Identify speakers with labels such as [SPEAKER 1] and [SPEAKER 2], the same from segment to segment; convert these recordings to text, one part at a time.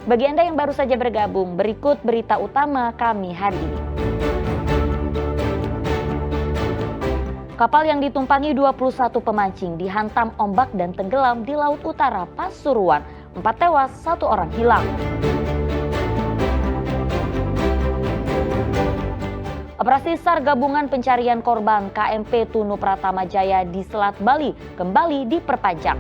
[SPEAKER 1] Bagi Anda yang baru saja bergabung, berikut berita utama kami hari ini. Kapal yang ditumpangi 21 pemancing dihantam ombak dan tenggelam di Laut Utara Pasuruan. 4 tewas, 1 orang hilang. Operasi SAR Gabungan Pencarian Korban KMP Tunu Pratama Jaya di Selat Bali kembali diperpanjang.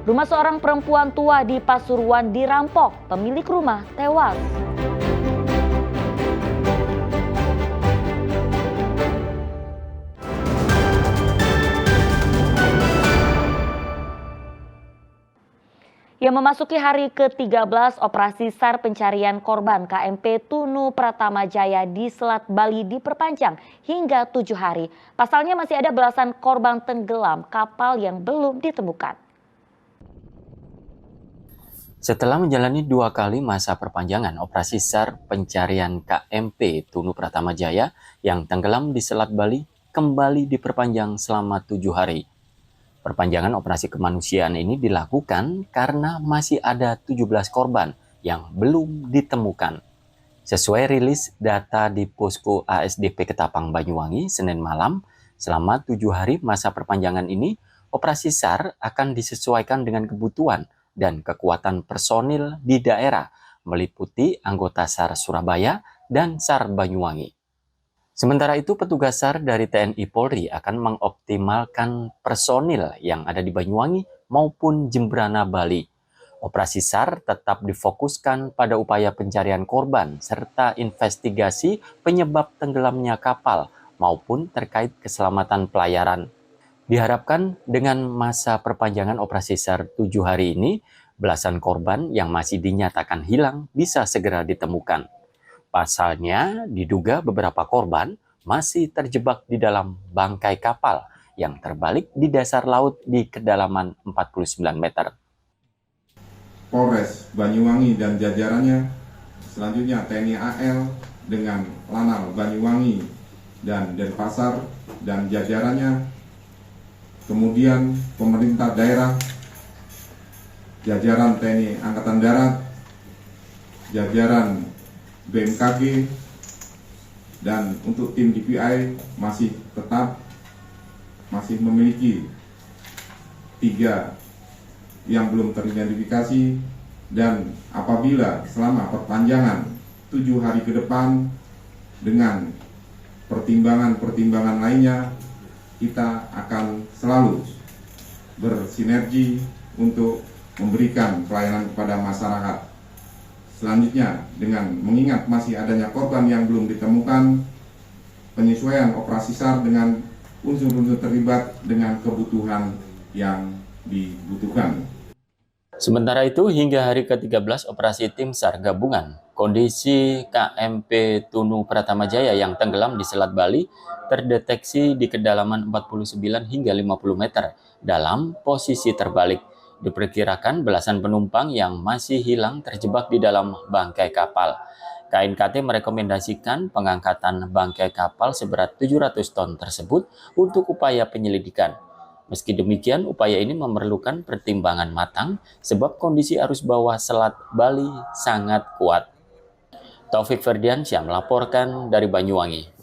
[SPEAKER 1] Rumah seorang perempuan tua di Pasuruan dirampok, pemilik rumah tewas. Yang memasuki hari ke-13 operasi SAR pencarian korban KMP Tunu Pratama Jaya di Selat Bali diperpanjang hingga 7 hari. Pasalnya masih ada belasan korban tenggelam kapal yang belum ditemukan.
[SPEAKER 2] Setelah menjalani 2 kali masa perpanjangan operasi SAR pencarian KMP Tunu Pratama Jaya yang tenggelam di Selat Bali kembali diperpanjang selama 7 hari. Perpanjangan operasi kemanusiaan ini dilakukan karena masih ada 17 korban yang belum ditemukan. Sesuai rilis data di Posko ASDP Ketapang Banyuwangi Senin malam, selama 7 hari masa perpanjangan ini, operasi SAR akan disesuaikan dengan kebutuhan dan kekuatan personil di daerah, meliputi anggota SAR Surabaya dan SAR Banyuwangi. Sementara itu, petugas SAR dari TNI Polri akan mengoptimalkan personil yang ada di Banyuwangi maupun Jembrana Bali. Operasi SAR tetap difokuskan pada upaya pencarian korban serta investigasi penyebab tenggelamnya kapal maupun terkait keselamatan pelayaran. Diharapkan dengan masa perpanjangan operasi SAR 7 hari ini, belasan korban yang masih dinyatakan hilang bisa segera ditemukan. Pasalnya, diduga beberapa korban masih terjebak di dalam bangkai kapal yang terbalik di dasar laut di kedalaman 49 meter.
[SPEAKER 3] Polres Banyuwangi dan jajarannya, selanjutnya TNI AL dengan Lanal Banyuwangi dan Denpasar dan jajarannya, kemudian pemerintah daerah, jajaran TNI Angkatan Darat, jajaran BMKG, dan untuk tim DPI masih memiliki 3 yang belum teridentifikasi, dan apabila selama perpanjangan 7 hari ke depan dengan pertimbangan-pertimbangan lainnya, kita akan selalu bersinergi untuk memberikan pelayanan kepada masyarakat. Selanjutnya, dengan mengingat masih adanya korban yang belum ditemukan, penyesuaian operasi SAR dengan unsur-unsur terlibat dengan kebutuhan yang dibutuhkan.
[SPEAKER 2] Sementara itu, hingga hari ke-13 operasi tim SAR gabungan, kondisi KMP Tunu Pratama Jaya yang tenggelam di Selat Bali terdeteksi di kedalaman 49 hingga 50 meter dalam posisi terbalik. Diperkirakan belasan penumpang yang masih hilang terjebak di dalam bangkai kapal. KNKT merekomendasikan pengangkatan bangkai kapal seberat 700 ton tersebut untuk upaya penyelidikan. Meski demikian, upaya ini memerlukan pertimbangan matang sebab kondisi arus bawah Selat Bali sangat kuat. Taufik Ferdiansyah melaporkan dari Banyuwangi.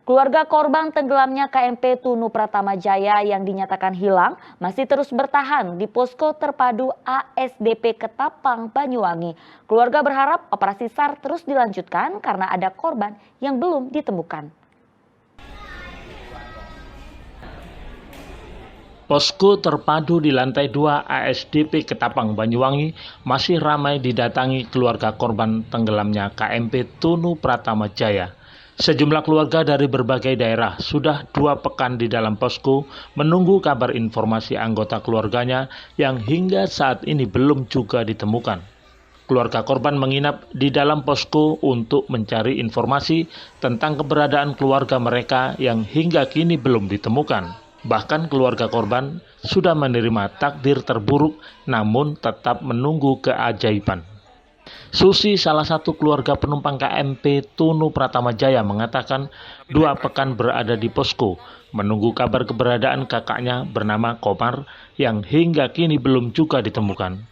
[SPEAKER 1] Keluarga korban tenggelamnya KMP Tunu Pratama Jaya yang dinyatakan hilang masih terus bertahan di Posko Terpadu ASDP Ketapang Banyuwangi. Keluarga berharap operasi SAR terus dilanjutkan karena ada korban yang belum ditemukan.
[SPEAKER 4] Posko terpadu di lantai 2 ASDP Ketapang Banyuwangi masih ramai didatangi keluarga korban tenggelamnya KMP Tunu Pratama Jaya. Sejumlah keluarga dari berbagai daerah sudah 2 pekan di dalam posko menunggu kabar informasi anggota keluarganya yang hingga saat ini belum juga ditemukan. Keluarga korban menginap di dalam posko untuk mencari informasi tentang keberadaan keluarga mereka yang hingga kini belum ditemukan. Bahkan keluarga korban sudah menerima takdir terburuk namun tetap menunggu keajaiban. Susi, salah satu keluarga penumpang KMP Tunu Pratama Jaya, mengatakan 2 pekan berada di posko, menunggu kabar keberadaan kakaknya bernama Komar yang hingga kini belum juga ditemukan.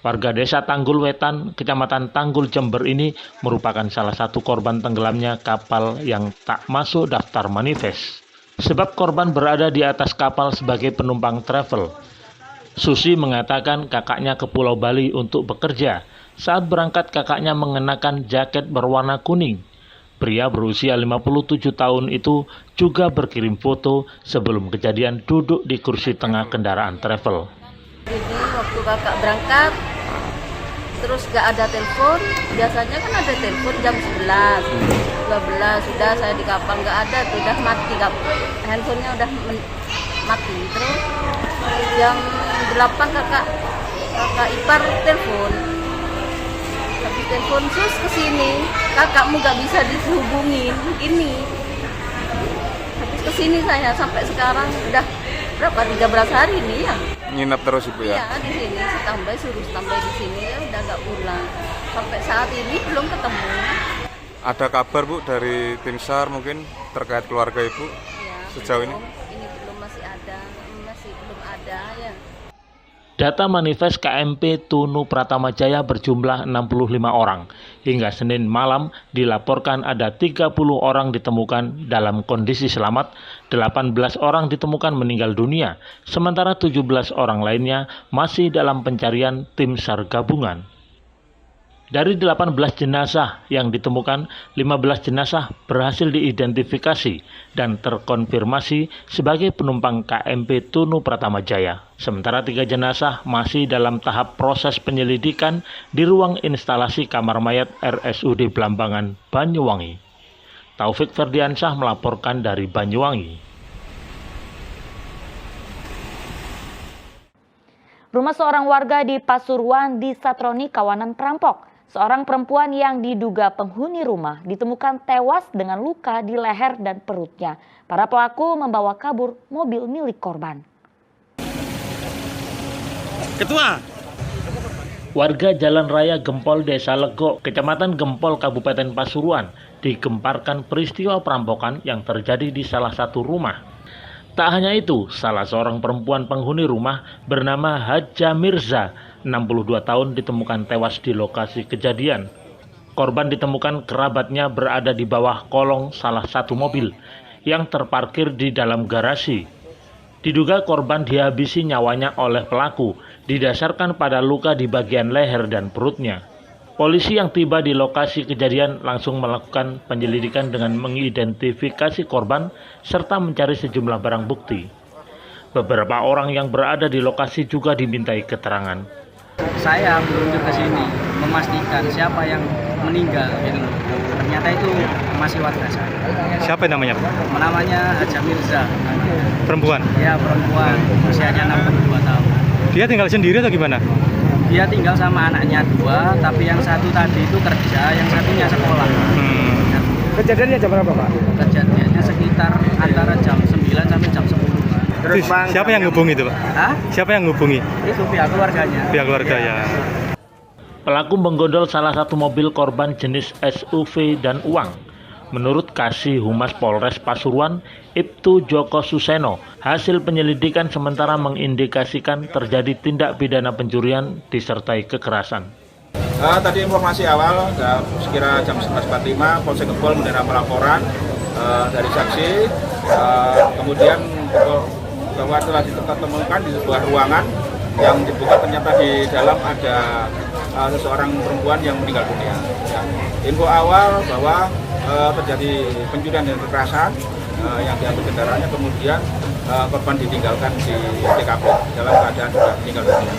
[SPEAKER 4] Warga desa Tanggul Wetan, Kecamatan Tanggul, Jember ini merupakan salah satu korban tenggelamnya kapal yang tak masuk daftar manifest. Sebab korban berada di atas kapal sebagai penumpang travel. Susi mengatakan kakaknya ke Pulau Bali untuk bekerja. Saat berangkat kakaknya mengenakan jaket berwarna kuning. Pria berusia 57 tahun itu juga berkirim foto sebelum kejadian duduk di kursi tengah kendaraan travel.
[SPEAKER 5] Ini waktu kakak berangkat, terus gak ada telepon. Biasanya kan ada telepon jam 11, 12, sudah saya di kapal gak ada, tuh udah mati, handphonenya udah mati. Terus jam 8 kakak ipar telepon. Habis telepon, sus kesini, kakakmu gak bisa dihubungin, ini. Habis kesini saya sampai sekarang udah berapa 13 hari nih ya.
[SPEAKER 6] Nginep terus Ibu ya?
[SPEAKER 5] Iya, di sini suruh standby di sini ya, udah nggak pulang. Sampai saat ini belum ketemu.
[SPEAKER 6] Ada kabar Bu dari tim SAR mungkin terkait keluarga Ibu
[SPEAKER 5] Ya,
[SPEAKER 6] sejauh ini?
[SPEAKER 5] Ini belum masih belum ada ya.
[SPEAKER 4] Data manifest KMP Tunu Pratama Jaya berjumlah 65 orang. Hingga Senin malam dilaporkan ada 30 orang ditemukan dalam kondisi selamat, 18 orang ditemukan meninggal dunia, sementara 17 orang lainnya masih dalam pencarian tim SAR gabungan. Dari 18 jenazah yang ditemukan, 15 jenazah berhasil diidentifikasi dan terkonfirmasi sebagai penumpang KMP Tunu Pratama Jaya. Sementara 3 jenazah masih dalam tahap proses penyelidikan di ruang instalasi kamar mayat RSUD Blambangan, Banyuwangi. Taufik Ferdiansyah melaporkan dari Banyuwangi.
[SPEAKER 1] Rumah seorang warga di Pasuruan disatroni kawanan perampok. Seorang perempuan yang diduga penghuni rumah ditemukan tewas dengan luka di leher dan perutnya. Para pelaku membawa kabur mobil milik korban.
[SPEAKER 7] Ketua.
[SPEAKER 4] Warga Jalan Raya Gempol, Desa Lego, Kecamatan Gempol, Kabupaten Pasuruan, digemparkan peristiwa perampokan yang terjadi di salah satu rumah. Tak hanya itu, salah seorang perempuan penghuni rumah bernama Haja Mirza, 62 tahun, ditemukan tewas di lokasi kejadian. Korban ditemukan kerabatnya berada di bawah kolong salah satu mobil yang terparkir di dalam garasi. Diduga korban dihabisi nyawanya oleh pelaku, didasarkan pada luka di bagian leher dan perutnya. Polisi yang tiba di lokasi kejadian langsung melakukan penyelidikan dengan mengidentifikasi korban serta mencari sejumlah barang bukti. Beberapa orang yang berada di lokasi juga dimintai keterangan.
[SPEAKER 8] Saya meluncur ke sini memastikan siapa yang meninggal. Ternyata itu masih warga saya.
[SPEAKER 7] Siapa namanya?
[SPEAKER 8] Namanya Haja Mirza.
[SPEAKER 7] Perempuan?
[SPEAKER 8] Ya, perempuan, usianya 62 tahun.
[SPEAKER 7] Dia tinggal sendiri atau gimana?
[SPEAKER 8] Dia tinggal sama anaknya 2, tapi yang satu tadi itu kerja, yang satunya sekolah.
[SPEAKER 9] Kejadiannya jam berapa, Pak?
[SPEAKER 8] Kejadiannya sekitar antara jam 9 sampai jam 10.
[SPEAKER 7] Terus siapa yang ngubungi itu, Pak?
[SPEAKER 8] Hah?
[SPEAKER 7] Siapa yang ngubungi?
[SPEAKER 8] Itu pihak keluarganya.
[SPEAKER 7] Pihak keluarga ya.
[SPEAKER 4] Pelaku menggondol salah satu mobil korban jenis SUV dan uang. Menurut Kasih Humas Polres Pasuruan, Ibtu Joko Suseno, hasil penyelidikan sementara mengindikasikan terjadi tindak pidana pencurian disertai kekerasan.
[SPEAKER 10] Tadi informasi awal, sekira jam 11.45, Polsek Gempol menerima laporan dari saksi, kemudian bahwa telah ditemukan di sebuah ruangan yang dibuka, ternyata di dalam ada seseorang perempuan yang meninggal dunia. Info awal bahwa terjadi pencurian dan kekerasan yang diambil kendaraannya, kemudian korban ditinggalkan di TKP dalam keadaan sudah meninggal dunia.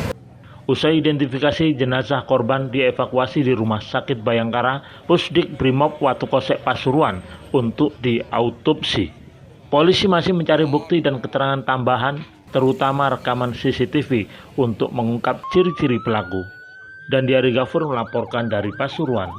[SPEAKER 4] Usai identifikasi, jenazah korban dievakuasi di Rumah Sakit Bayangkara Pusdik Brimob Watukosek Pasuruan untuk diautopsi. Polisi masih mencari bukti dan keterangan tambahan, terutama rekaman CCTV untuk mengungkap ciri-ciri pelaku. Dan Diari Gafur melaporkan dari Pasuruan.